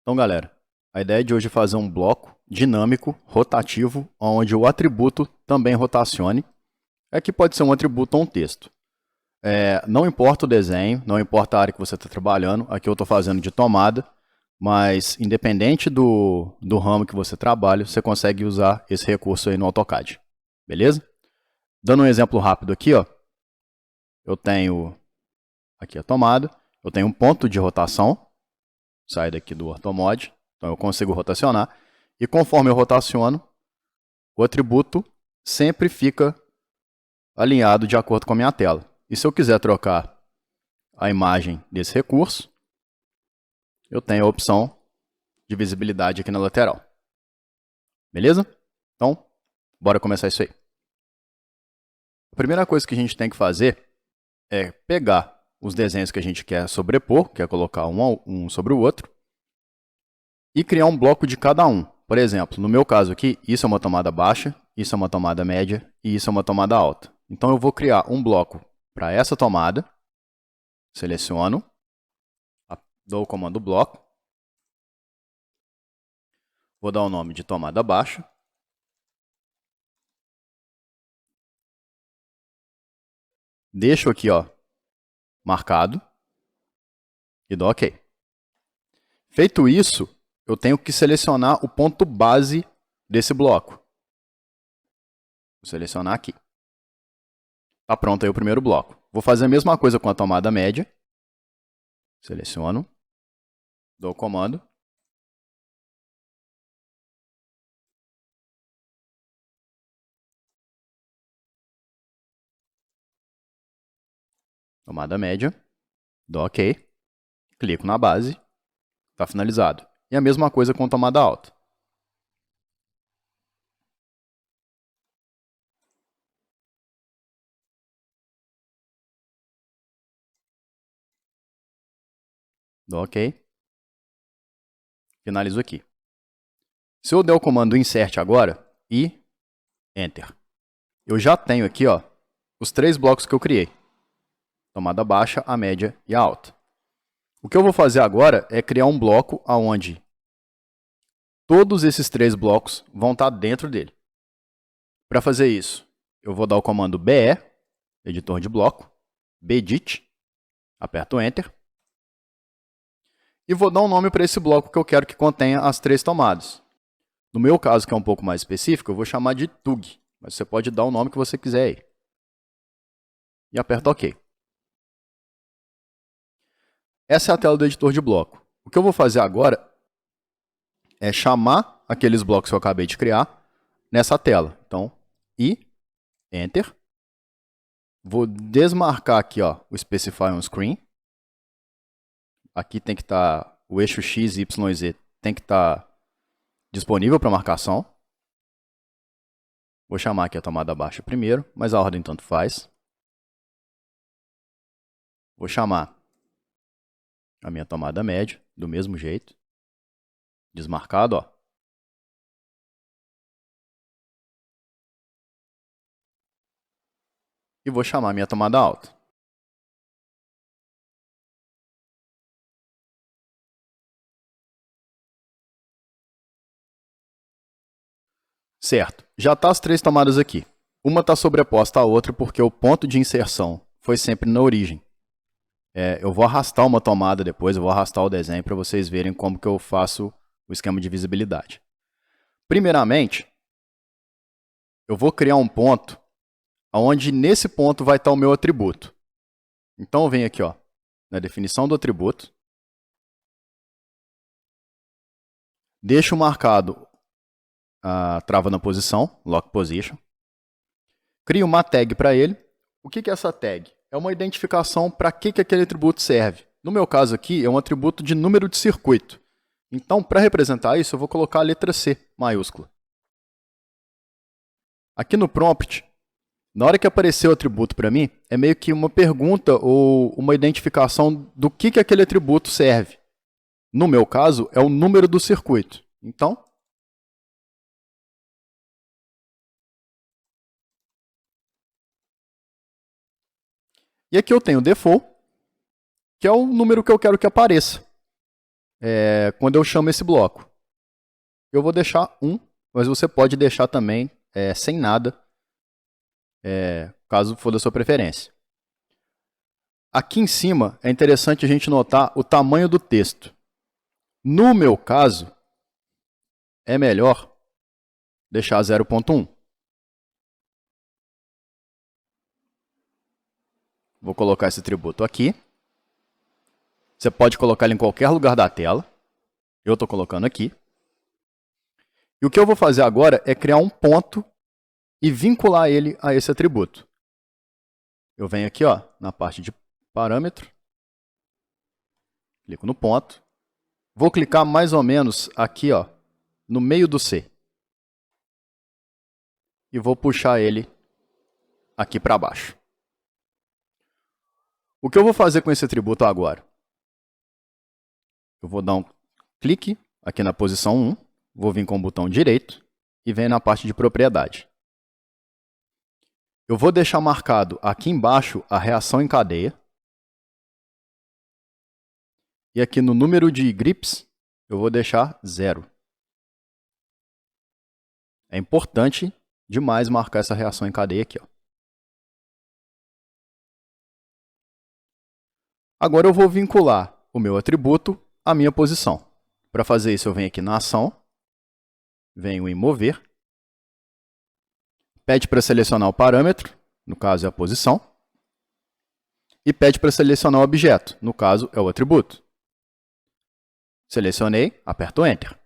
Então, galera, a ideia de hoje é fazer um bloco dinâmico, rotativo, onde o atributo também rotacione. Aqui pode ser um atributo ou um texto. Não importa o desenho, não importa a área que você está trabalhando, aqui eu estou fazendo de tomada, mas independente do ramo que você trabalha, você consegue usar esse recurso aí no AutoCAD. Beleza? Dando um exemplo rápido aqui, ó, eu tenho aqui a tomada, eu tenho um ponto de rotação, sai daqui do Orthomod, então eu consigo rotacionar, e conforme eu rotaciono, o atributo sempre fica alinhado de acordo com a minha tela. E se eu quiser trocar a imagem desse recurso, eu tenho a opção de visibilidade aqui na lateral. Beleza? Então, bora começar isso aí. A primeira coisa que a gente tem que fazer é pegar os desenhos que a gente quer sobrepor, quer colocar um sobre o outro, e criar um bloco de cada um. Por exemplo, no meu caso aqui, isso é uma tomada baixa, isso é uma tomada média e isso é uma tomada alta. Então eu vou criar um bloco para essa tomada, seleciono, dou o comando bloco, vou dar o nome de tomada baixa, deixo aqui, ó, marcado e dou OK. Feito isso, eu tenho que selecionar o ponto base desse bloco. Vou selecionar aqui. Está pronto aí o primeiro bloco. Vou fazer a mesma coisa com a tomada média. Seleciono, dou o comando. Tomada média, dou OK. Clico na base, está finalizado. E a mesma coisa com tomada alta. Dou OK. Finalizo aqui. Se eu der o comando Insert agora e Enter, eu já tenho aqui, ó, os três blocos que eu criei. Tomada baixa, a média e a alta. O que eu vou fazer agora é criar um bloco onde todos esses três blocos vão estar dentro dele. Para fazer isso, eu vou dar o comando BE, editor de bloco, Bedit, aperto Enter, e vou dar um nome para esse bloco que eu quero que contenha as três tomadas. No meu caso, que é um pouco mais específico, eu vou chamar de TUG, mas você pode dar o nome que você quiser aí. E aperto OK. Essa é a tela do editor de bloco. O que eu vou fazer agora é chamar aqueles blocos que eu acabei de criar nessa tela. Então, Enter. Vou desmarcar aqui, ó, o Specify on Screen. Aqui tem que estar o eixo X, Y e Z tem que estar disponível para marcação. Vou chamar aqui a tomada baixa primeiro, mas a ordem tanto faz. Vou chamar a minha tomada média do mesmo jeito. Desmarcado, ó. E vou chamar a minha tomada alta. Certo, já está as três tomadas aqui. Uma está sobreposta à outra porque o ponto de inserção foi sempre na origem. Eu vou arrastar uma tomada depois, eu vou arrastar o desenho para vocês verem como que eu faço o esquema de visibilidade. Primeiramente, eu vou criar um ponto onde nesse ponto vai estar o meu atributo. Então eu venho aqui, ó, na definição do atributo, deixo marcado a trava na posição, lock position, crio uma tag para ele. O que é essa tag? É uma identificação para que aquele atributo serve. No meu caso aqui, é um atributo de número de circuito. Então, para representar isso, eu vou colocar a letra C maiúscula. Aqui no prompt, na hora que aparecer o atributo para mim, é meio que uma pergunta ou uma identificação do que aquele atributo serve. No meu caso, é o número do circuito. Então, e aqui eu tenho o default, que é o número que eu quero que apareça. quando eu chamo esse bloco. Eu vou deixar 1, mas você pode deixar também sem nada, caso for da sua preferência. Aqui em cima é interessante a gente notar o tamanho do texto. No meu caso, é melhor deixar 0.1. Vou colocar esse atributo aqui. Você pode colocar ele em qualquer lugar da tela. Eu estou colocando aqui. E o que eu vou fazer agora é criar um ponto e vincular ele a esse atributo. Eu venho aqui na parte de parâmetro. Clico no ponto. Vou clicar mais ou menos aqui no meio do C. E vou puxar ele aqui para baixo. O que eu vou fazer com esse atributo agora? Eu vou dar um clique aqui na posição 1, vou vir com o botão direito e venho na parte de propriedade. Eu vou deixar marcado aqui embaixo a reação em cadeia. E aqui no número de grips, eu vou deixar 0. É importante demais marcar essa reação em cadeia aqui. Agora eu vou vincular o meu atributo à minha posição. Para fazer isso, eu venho aqui na ação, venho em mover, pede para selecionar o parâmetro, no caso é a posição, e pede para selecionar o objeto, no caso é o atributo. Selecionei, aperto Enter.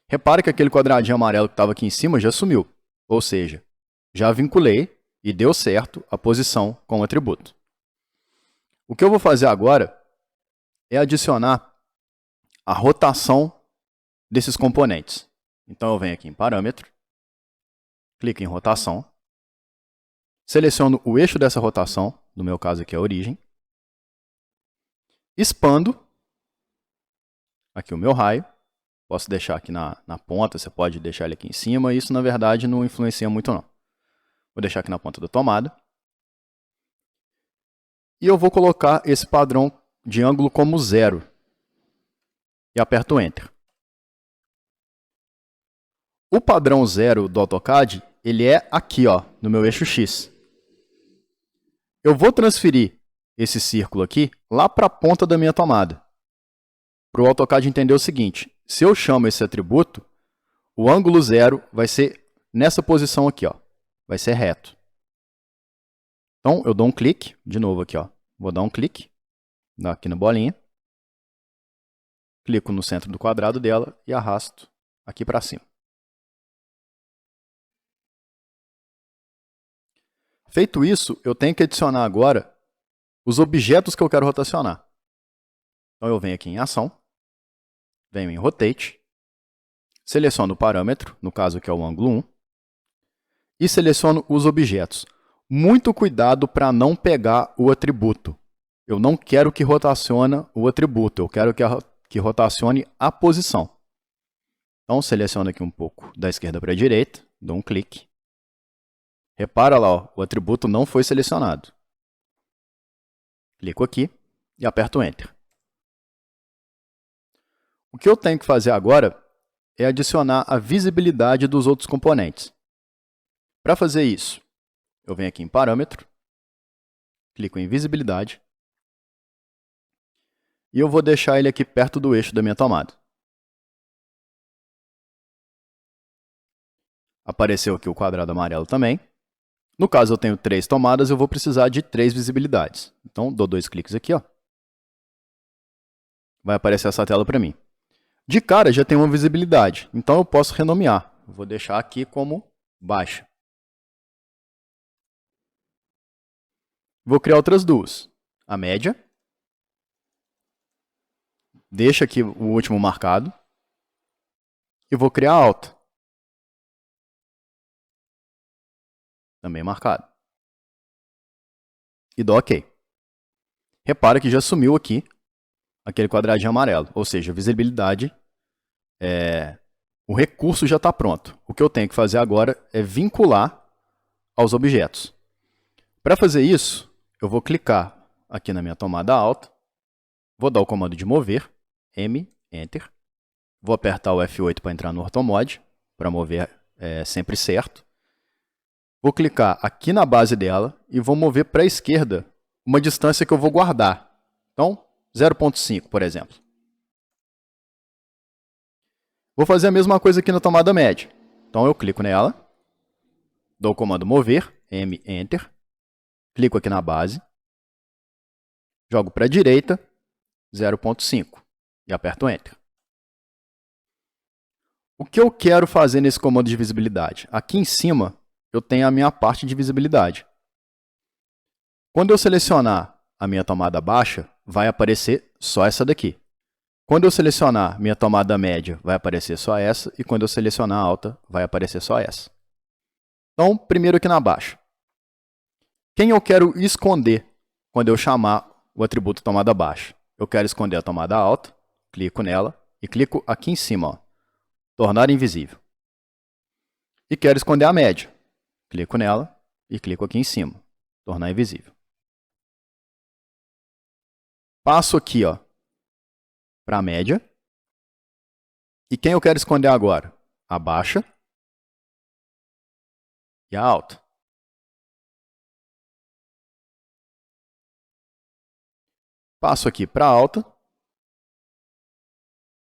Repare que aquele quadradinho amarelo que estava aqui em cima já sumiu, ou seja, já vinculei e deu certo a posição com o atributo. O que eu vou fazer agora é adicionar a rotação desses componentes. Então eu venho aqui em parâmetro, clico em rotação, seleciono o eixo dessa rotação, no meu caso aqui é a origem, expando aqui o meu raio, posso deixar aqui na ponta, você pode deixar ele aqui em cima, isso na verdade não influencia muito não. Vou deixar aqui na ponta da tomada. E eu vou colocar esse padrão de ângulo como 0. E aperto Enter. O padrão 0 do AutoCAD, ele é aqui, no meu eixo X. Eu vou transferir esse círculo aqui lá para a ponta da minha tomada. Para o AutoCAD entender o seguinte, se eu chamo esse atributo, o ângulo 0 vai ser nessa posição aqui, vai ser reto. Então, eu dou um clique, de novo aqui, vou dar um clique, aqui na bolinha, clico no centro do quadrado dela e arrasto aqui para cima. Feito isso, eu tenho que adicionar agora os objetos que eu quero rotacionar. Então, eu venho aqui em Ação, venho em Rotate, seleciono o parâmetro, no caso aqui é o ângulo 1, e seleciono os objetos. Muito cuidado para não pegar o atributo. Eu não quero que rotacione o atributo, eu quero que rotacione a posição. Então, seleciono aqui um pouco da esquerda para a direita, dou um clique. Repara lá, o atributo não foi selecionado. Clico aqui e aperto Enter. O que eu tenho que fazer agora é adicionar a visibilidade dos outros componentes. Para fazer isso, eu venho aqui em Parâmetro, clico em Visibilidade, e eu vou deixar ele aqui perto do eixo da minha tomada. Apareceu aqui o quadrado amarelo também. No caso eu tenho 3 tomadas, eu vou precisar de 3 visibilidades. Então, dou 2 cliques aqui, vai aparecer essa tela para mim. De cara já tem uma visibilidade, então eu posso renomear. Eu vou deixar aqui como baixa. Vou criar outras duas. A média. Deixa aqui o último marcado. E vou criar a alta. Também marcado. E dou OK. Repara que já sumiu aqui aquele quadradinho amarelo. Ou seja, a visibilidade, o recurso já está pronto. O que eu tenho que fazer agora é vincular aos objetos. Para fazer isso, eu vou clicar aqui na minha tomada alta, vou dar o comando de mover, M, Enter. Vou apertar o F8 para entrar no Orthomod, para mover sempre certo. Vou clicar aqui na base dela e vou mover para a esquerda uma distância que eu vou guardar. Então, 0,5, por exemplo. Vou fazer a mesma coisa aqui na tomada média. Então, eu clico nela, dou o comando mover, M, Enter, clico aqui na base, jogo para a direita, 0,5 e aperto Enter. O que eu quero fazer nesse comando de visibilidade? Aqui em cima, eu tenho a minha parte de visibilidade. Quando eu selecionar a minha tomada baixa, vai aparecer só essa daqui. Quando eu selecionar minha tomada média, vai aparecer só essa. E quando eu selecionar a alta, vai aparecer só essa. Então, primeiro aqui na baixa. Quem eu quero esconder quando eu chamar o atributo tomada baixa? Eu quero esconder a tomada alta, clico nela e clico aqui em cima, ó, tornar invisível. E quero esconder a média. Clico nela e clico aqui em cima, tornar invisível. Passo aqui para a média. E quem eu quero esconder agora? A baixa e a alta. Passo aqui para a alta.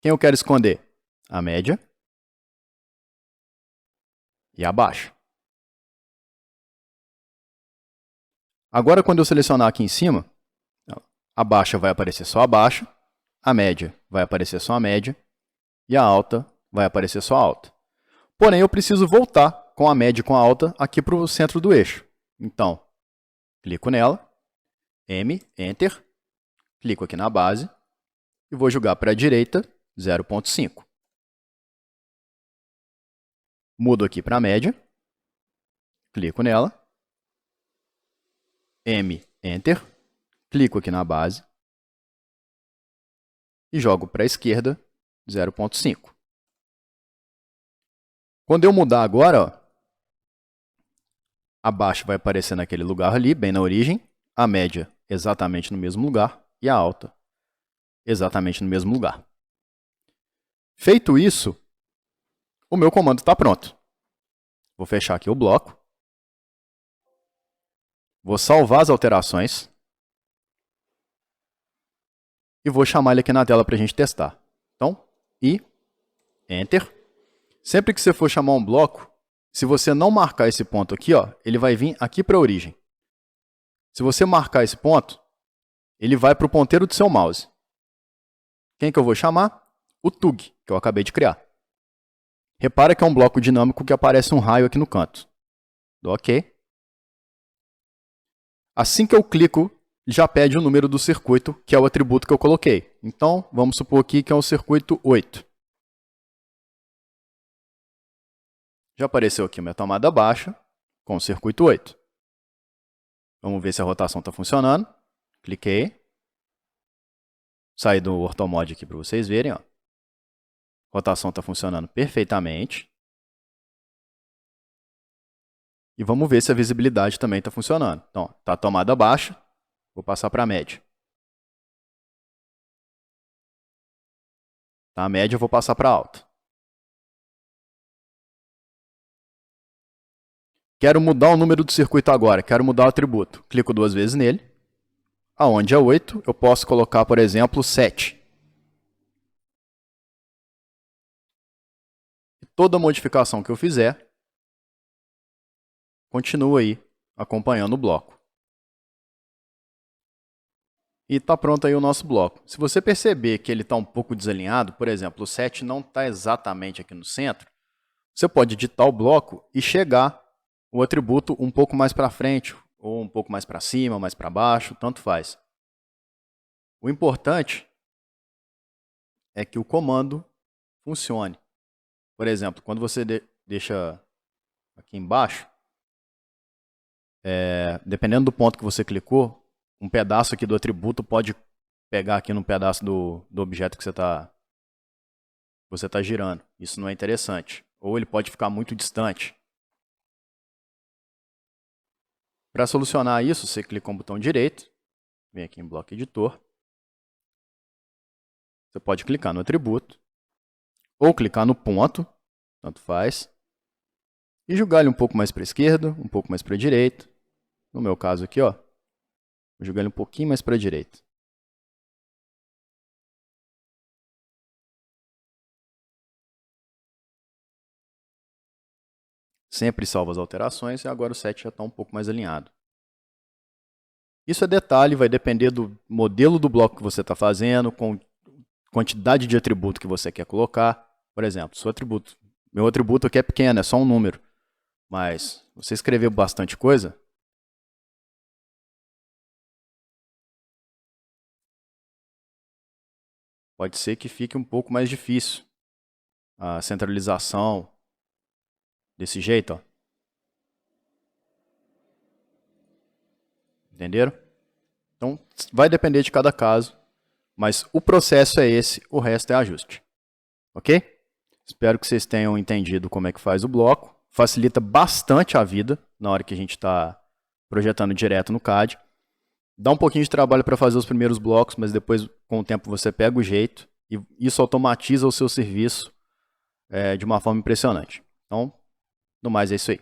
Quem eu quero esconder? A média e a baixa. Agora, quando eu selecionar aqui em cima, a baixa vai aparecer só a baixa, a média vai aparecer só a média e a alta vai aparecer só a alta. Porém, eu preciso voltar com a média e com a alta aqui para o centro do eixo. Então, clico nela, M, Enter, clico aqui na base e vou jogar para a direita 0,5. Mudo aqui para a média, clico nela, M, Enter, clico aqui na base e jogo para a esquerda 0,5. Quando eu mudar agora, a baixa vai aparecer naquele lugar ali, bem na origem, a média exatamente no mesmo lugar e a alta exatamente no mesmo lugar. Feito isso, o meu comando está pronto. Vou fechar aqui o bloco. Vou salvar as alterações. E vou chamar ele aqui na tela para a gente testar. Então, Enter. Sempre que você for chamar um bloco, se você não marcar esse ponto aqui, ele vai vir aqui para a origem. Se você marcar esse ponto, ele vai para o ponteiro do seu mouse. Quem que eu vou chamar? O TUG, que eu acabei de criar. Repara que é um bloco dinâmico que aparece um raio aqui no canto. Dou OK. Assim que eu clico, já pede o número do circuito, que é o atributo que eu coloquei. Então, vamos supor aqui que é o circuito 8. Já apareceu aqui minha tomada baixa com o circuito 8. Vamos ver se a rotação está funcionando. Cliquei. Saí do Orthomod aqui para vocês verem. A rotação está funcionando perfeitamente. E vamos ver se a visibilidade também está funcionando. Então, está a tomada baixa. Vou passar para a média. Tá a média, eu vou passar para a alta. Quero mudar o número do circuito agora. Quero mudar o atributo. Clico duas vezes nele. Aonde é 8, eu posso colocar, por exemplo, 7. E toda modificação que eu fizer, continua aí acompanhando o bloco. E está pronto aí o nosso bloco. Se você perceber que ele está um pouco desalinhado, por exemplo, o 7 não está exatamente aqui no centro, você pode editar o bloco e chegar o atributo um pouco mais para frente, ou um pouco mais para cima, mais para baixo, tanto faz. O importante é que o comando funcione. Por exemplo, quando você deixa aqui embaixo, dependendo do ponto que você clicou, um pedaço aqui do atributo pode pegar aqui num pedaço do objeto que você está girando. Isso não é interessante. Ou ele pode ficar muito distante. Para solucionar isso, você clica com o botão direito, vem aqui em Bloco Editor, Você pode clicar no atributo, ou clicar no ponto, tanto faz, e jogar ele um pouco mais para a esquerda, um pouco mais para a direita. No meu caso aqui, ó, vou jogar ele um pouquinho mais para a direita. Sempre salva as alterações e agora o set já está um pouco mais alinhado. Isso é detalhe, vai depender do modelo do bloco que você está fazendo, com quantidade de atributo que você quer colocar. Por exemplo, meu atributo aqui é pequeno, é só um número. Mas você escreveu bastante coisa, pode ser que fique um pouco mais difícil a centralização desse jeito, ó. Entenderam? Então, vai depender de cada caso, mas o processo é esse, o resto é ajuste. Ok? Espero que vocês tenham entendido como é que faz o bloco. Facilita bastante a vida na hora que a gente está projetando direto no CAD. Dá um pouquinho de trabalho para fazer os primeiros blocos, mas depois, com o tempo, você pega o jeito e isso automatiza o seu serviço de uma forma impressionante. Então, no mais, é isso aí.